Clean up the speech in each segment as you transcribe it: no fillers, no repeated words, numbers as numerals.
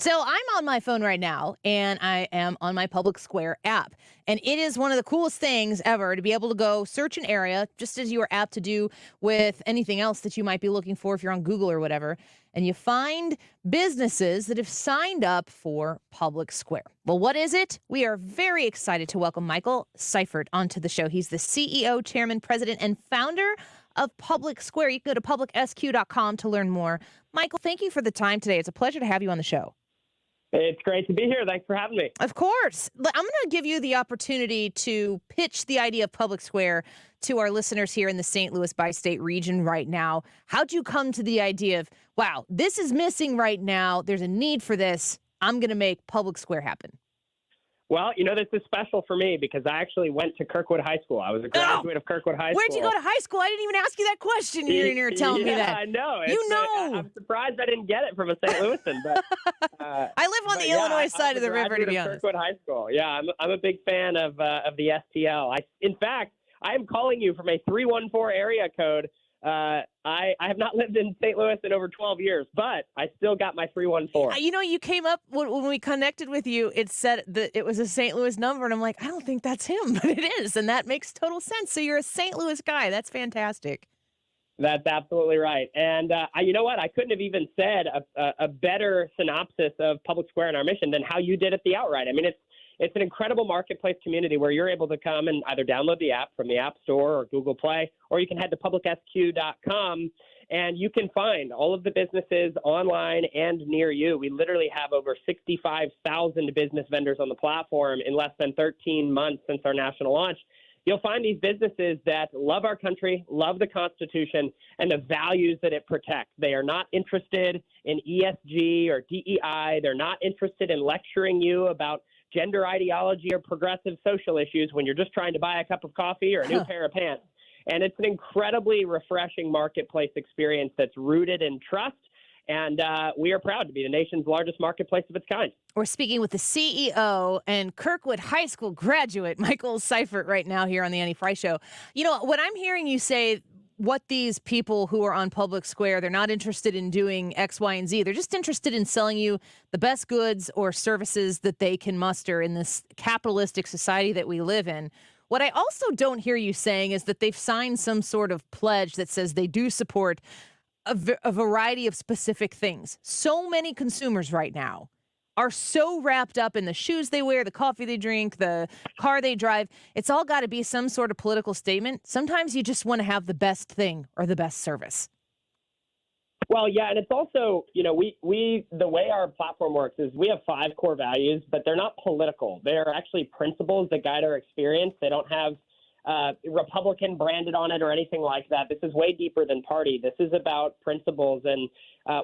So I'm on my phone right now, and I am on my PublicSquare app. And it is one of the coolest things ever to be able to go search an area, just as you are apt to do with anything else that you might be looking for if you're on Google or whatever. And you find businesses that have signed up for PublicSquare. Well, what is it? We are very excited to welcome Michael Seifert onto the show. He's the CEO, chairman, president, and founder of PublicSquare. You can go to PublicSq.com to learn more. Michael, thank you for the time today. It's a pleasure to have you on the show. It's great to be here. Thanks for having me. Of course. I'm going to give you the opportunity to pitch the idea of PublicSquare to our listeners here in the St. Louis bi-state region right now. How'd you come to the idea of, wow, this is missing right now. There's a need for this. I'm going to make PublicSquare happen. Well, this is special for me because I actually went to Kirkwood High School. I was a graduate of Kirkwood High School. Where'd you go to high school? I didn't even ask you that question. You're in here telling me that. Yeah, I know. I'm surprised I didn't get it from a St. Louisan. But I live on the Illinois side of the river, to be honest. Kirkwood High School. Yeah, I'm a big fan of the STL. In fact, I am calling you from a 314 area code. I have not lived in St. Louis in over 12 years, but I still got my 314. You came up when we connected with you, it said that it was a St. Louis number, and I'm like, I don't think that's him, but it is, and that makes total sense. So you're a St. Louis guy. That's fantastic. That's absolutely right. And you know what? I couldn't have even said a better synopsis of PublicSquare and our mission than how you did at the outright. I mean, it's an incredible marketplace community where you're able to come and either download the app from the App Store or Google Play, or you can head to PublicSq.com and you can find all of the businesses online and near you. We literally have over 65,000 business vendors on the platform in less than 13 months since our national launch. You'll find these businesses that love our country, love the Constitution, and the values that it protects. They are not interested in ESG or DEI. They're not interested in lecturing you about gender ideology or progressive social issues when you're just trying to buy a cup of coffee or a new pair of pants. And it's an incredibly refreshing marketplace experience that's rooted in trust. And we are proud to be the nation's largest marketplace of its kind. We're speaking with the CEO and Kirkwood High School graduate, Michael Seifert, right now here on the Annie Fry Show. When I'm hearing you say what these people who are on PublicSquare, they're not interested in doing X, Y, and Z. They're just interested in selling you the best goods or services that they can muster in this capitalistic society that we live in. What I also don't hear you saying is that they've signed some sort of pledge that says they do support a variety of specific things. So many consumers right now are so wrapped up in the shoes they wear, the coffee they drink, the car they drive. It's all got to be some sort of political statement. Sometimes you just want to have the best thing or the best service. Well, yeah, and it's also, we the way our platform works is we have 5 core values, but they're not political. They're actually principles that guide our experience. They don't have Republican branded on it or anything like that. This is way deeper than party. This is about principles. And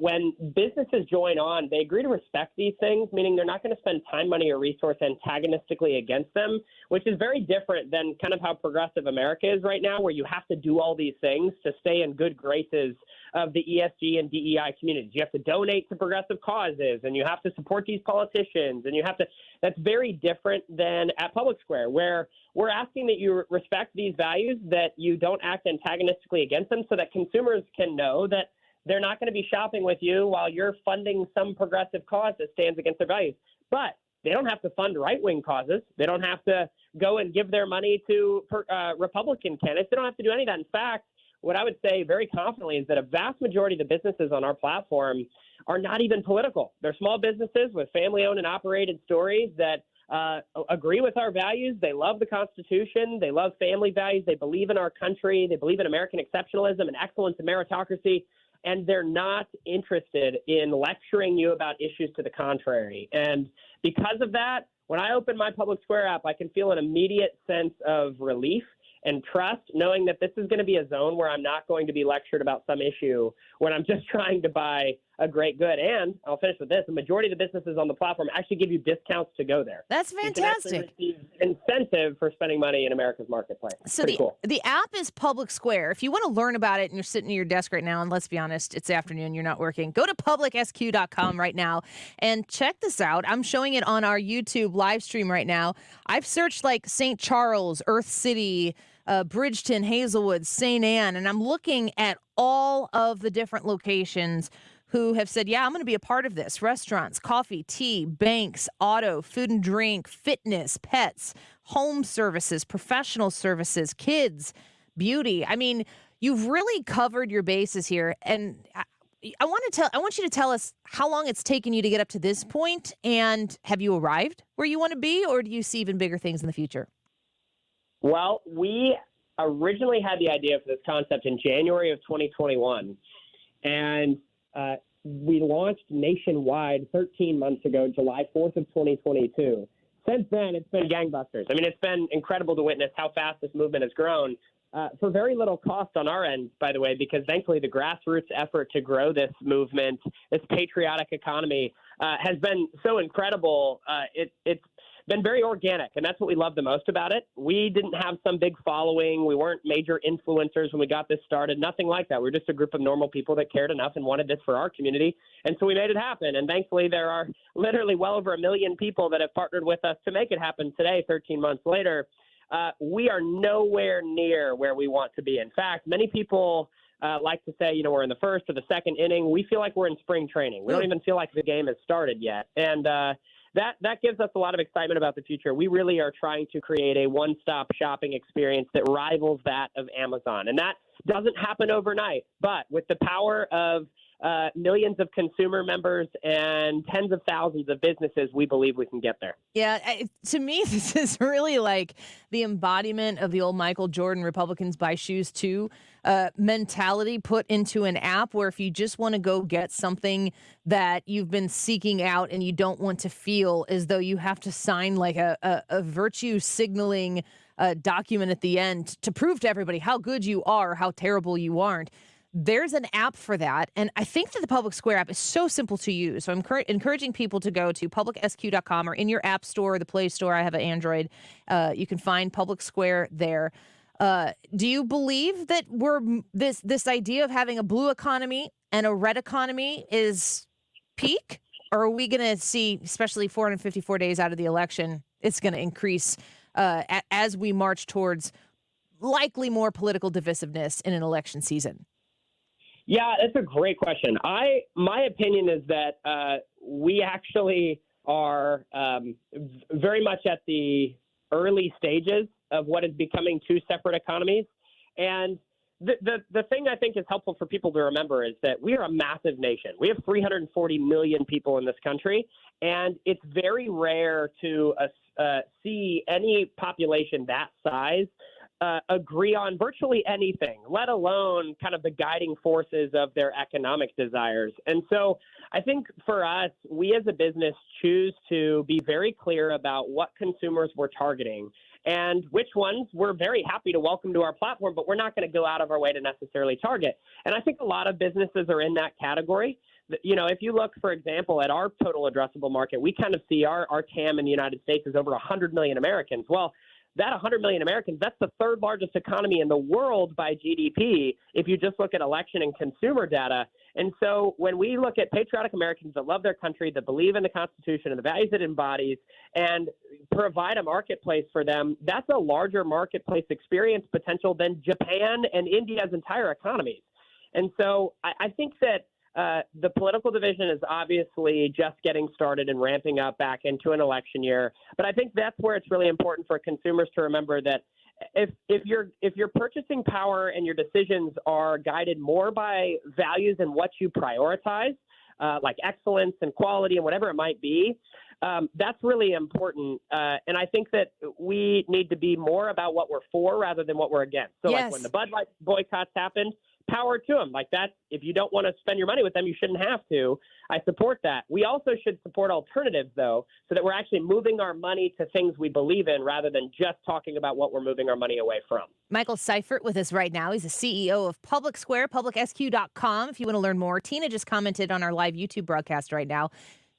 when businesses join on, they agree to respect these things, meaning they're not going to spend time, money, or resource antagonistically against them, which is very different than kind of how progressive America is right now, where you have to do all these things to stay in good graces of the ESG and DEI communities. You have to donate to progressive causes, and you have to support these politicians, and that's very different than at PublicSquare, where we're asking that you respect these values, that you don't act antagonistically against them, so that consumers can know that they're not going to be shopping with you while you're funding some progressive cause that stands against their values. But they don't have to fund right-wing causes. They don't have to go and give their money to Republican candidates. They don't have to do any of that. In fact, what I would say very confidently is that a vast majority of the businesses on our platform are not even political. They're small businesses with family-owned and operated stories that agree with our values. They love the Constitution. They love family values. They believe in our country. They believe in American exceptionalism and excellence and meritocracy. And they're not interested in lecturing you about issues to the contrary. And because of that, when I open my PublicSquare app, I can feel an immediate sense of relief and trust, knowing that this is going to be a zone where I'm not going to be lectured about some issue when I'm just trying to buy a great good. And I'll finish with this. The majority of the businesses on the platform actually give you discounts to go there. That's fantastic. You can actually receive incentive for spending money in America's marketplace. So the app is PublicSquare. If you want to learn about it and you're sitting at your desk right now, and let's be honest, it's afternoon, you're not working, go to PublicSq.com right now and check this out. I'm showing it on our YouTube live stream right now. I've searched like St. Charles, Earth City, Bridgeton, Hazelwood, St. Anne, and I'm looking at all of the different locations who have said, yeah, I'm going to be a part of this. Restaurants, coffee, tea, banks, auto, food and drink, fitness, pets, home services, professional services, kids, beauty. I mean, you've really covered your bases here. And I want you to tell us how long it's taken you to get up to this point, and have you arrived where you want to be, or do you see even bigger things in the future? Well, we originally had the idea for this concept in January of 2021, and we launched nationwide 13 months ago, July 4th of 2022. Since then, it's been gangbusters. I mean, it's been incredible to witness how fast this movement has grown. For very little cost on our end, by the way, because thankfully the grassroots effort to grow this movement, this patriotic economy, has been so incredible. It's been very organic, and that's what we love the most about it. We didn't have some big following. We weren't major influencers when we got this started. Nothing like that. We were just a group of normal people that cared enough and wanted this for our community, and so we made it happen. And thankfully, there are literally well over 1 million people that have partnered with us to make it happen today, 13 months later. We are nowhere near where we want to be. In fact, many people like to say, we're in the first or the second inning. We feel like we're in spring training. We don't even feel like the game has started yet. And that gives us a lot of excitement about the future. We really are trying to create a one-stop shopping experience that rivals that of Amazon. And that doesn't happen overnight. But with the power of millions of consumer members and tens of thousands of businesses, we believe we can get there. Yeah, to me, this is really like the embodiment of the old Michael Jordan Republicans buy shoes too mentality put into an app where if you just want to go get something that you've been seeking out and you don't want to feel as though you have to sign like a virtue signaling document at the end to prove to everybody how good you are, how terrible you aren't. There's an app for that. And I think that the PublicSquare app is so simple to use. So I'm encouraging people to go to PublicSq.com or in your app store or the Play Store. I have an Android. You can find PublicSquare there. Do you believe that this idea of having a blue economy and a red economy is peak? Or are we going to see, especially 454 days out of the election, it's going to increase as we march towards likely more political divisiveness in an election season? Yeah, that's a great question. My opinion is that we actually are very much at the early stages of what is becoming two separate economies. And the thing I think is helpful for people to remember is that we are a massive nation. We have 340 million people in this country, and it's very rare to see any population that size agree on virtually anything, let alone kind of the guiding forces of their economic desires. And so I think for us, we as a business choose to be very clear about what consumers we're targeting and which ones we're very happy to welcome to our platform, but we're not going to go out of our way to necessarily target. And I think a lot of businesses are in that category. If you look, for example, at our total addressable market, we kind of see our TAM in the United States is over 100 million Americans. Well, that 100 million Americans, that's the third largest economy in the world by GDP if you just look at election and consumer data. And so when we look at patriotic Americans that love their country, that believe in the Constitution and the values it embodies, and provide a marketplace for them, that's a larger marketplace experience potential than Japan and India's entire economies. And so I think that the political division is obviously just getting started and ramping up back into an election year. But I think that's where it's really important for consumers to remember that if your purchasing power and your decisions are guided more by values and what you prioritize, like excellence and quality and whatever it might be, that's really important. And I think that we need to be more about what we're for rather than what we're against. So Yes. like when the Bud Light boycotts happened, power to them. Like that, if you don't want to spend your money with them, you shouldn't have to. I support that. We also should support alternatives, though, so that we're actually moving our money to things we believe in rather than just talking about what we're moving our money away from. Michael Seifert with us right now. He's the CEO of PublicSquare, PublicSq.com. If you want to learn more, Tina just commented on our live YouTube broadcast right now.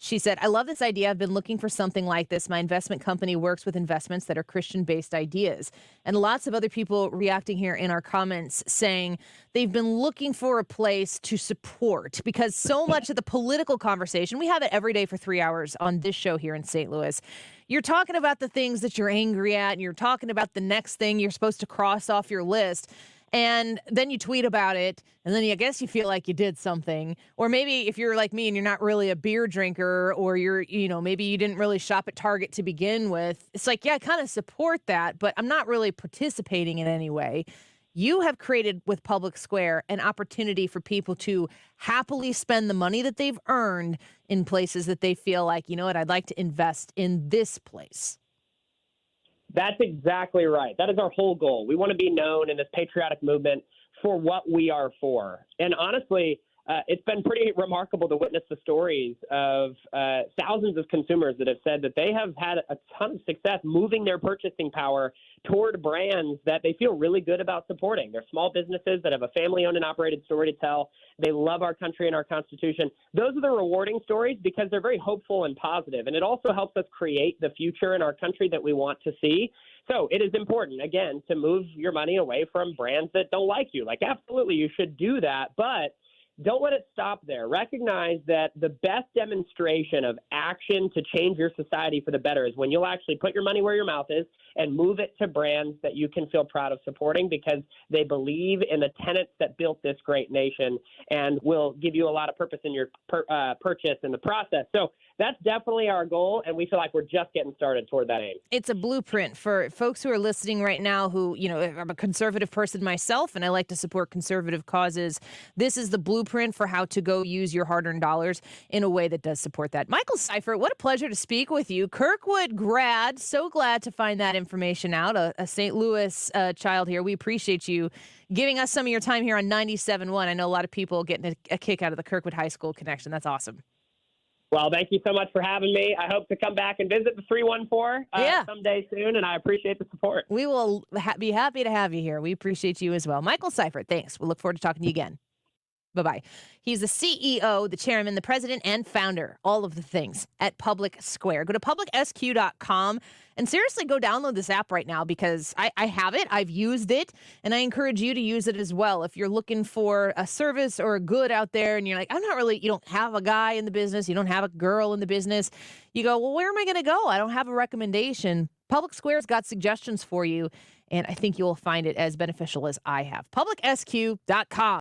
She said, I love this idea. I've been looking for something like this. My investment company works with investments that are Christian-based ideas. And lots of other people reacting here in our comments saying they've been looking for a place to support because so much of the political conversation, we have it every day for 3 hours on this show here in St. Louis. You're talking about the things that you're angry at, and you're talking about the next thing you're supposed to cross off your list. And then you tweet about it, and then I guess you feel like you did something. Or maybe if you're like me and you're not really a beer drinker, or maybe you didn't really shop at Target to begin with, it's like, yeah, I kind of support that, but I'm not really participating in any way. You have created with Public Square an opportunity for people to happily spend the money that they've earned in places that they feel like, you know what, I'd like to invest in this place. That's exactly right. That is our whole goal. We want to be known in this patriotic movement for what we are for. And honestly, it's been pretty remarkable to witness the stories of thousands of consumers that have said that they have had a ton of success moving their purchasing power toward brands that they feel really good about supporting. They're small businesses that have a family-owned and operated story to tell. They love our country and our Constitution. Those are the rewarding stories because they're very hopeful and positive, and it also helps us create the future in our country that we want to see. So it is important, again, to move your money away from brands that don't like you. Like, absolutely, you should do that, but don't let it stop there. Recognize that the best demonstration of action to change your society for the better is when you'll actually put your money where your mouth is and move it to brands that you can feel proud of supporting because they believe in the tenets that built this great nation and will give you a lot of purpose in your purchase in the process. So that's definitely our goal, and we feel like we're just getting started toward that aim. It's a blueprint for folks who are listening right now who, I'm a conservative person myself, and I like to support conservative causes. This is the blueprint for how to go use your hard-earned dollars in a way that does support that. Michael Seifert, what a pleasure to speak with you. Kirkwood grad, so glad to find that information out. A St. Louis child here. We appreciate you giving us some of your time here on 97.1. I know a lot of people getting a kick out of the Kirkwood High School connection. That's awesome. Well, thank you so much for having me. I hope to come back and visit the 314 someday soon, and I appreciate the support. We will be happy to have you here. We appreciate you as well. Michael Seifert, thanks. We'll look forward to talking to you again. Bye-bye. He's the CEO, the chairman, the president, and founder, all of the things at PublicSquare. Go to PublicSq.com and seriously go download this app right now because I have it. I've used it, and I encourage you to use it as well. If you're looking for a service or a good out there and you're like, you don't have a guy in the business, you don't have a girl in the business, you go, well, where am I going to go? I don't have a recommendation. PublicSquare's got suggestions for you, and I think you'll find it as beneficial as I have. PublicSq.com.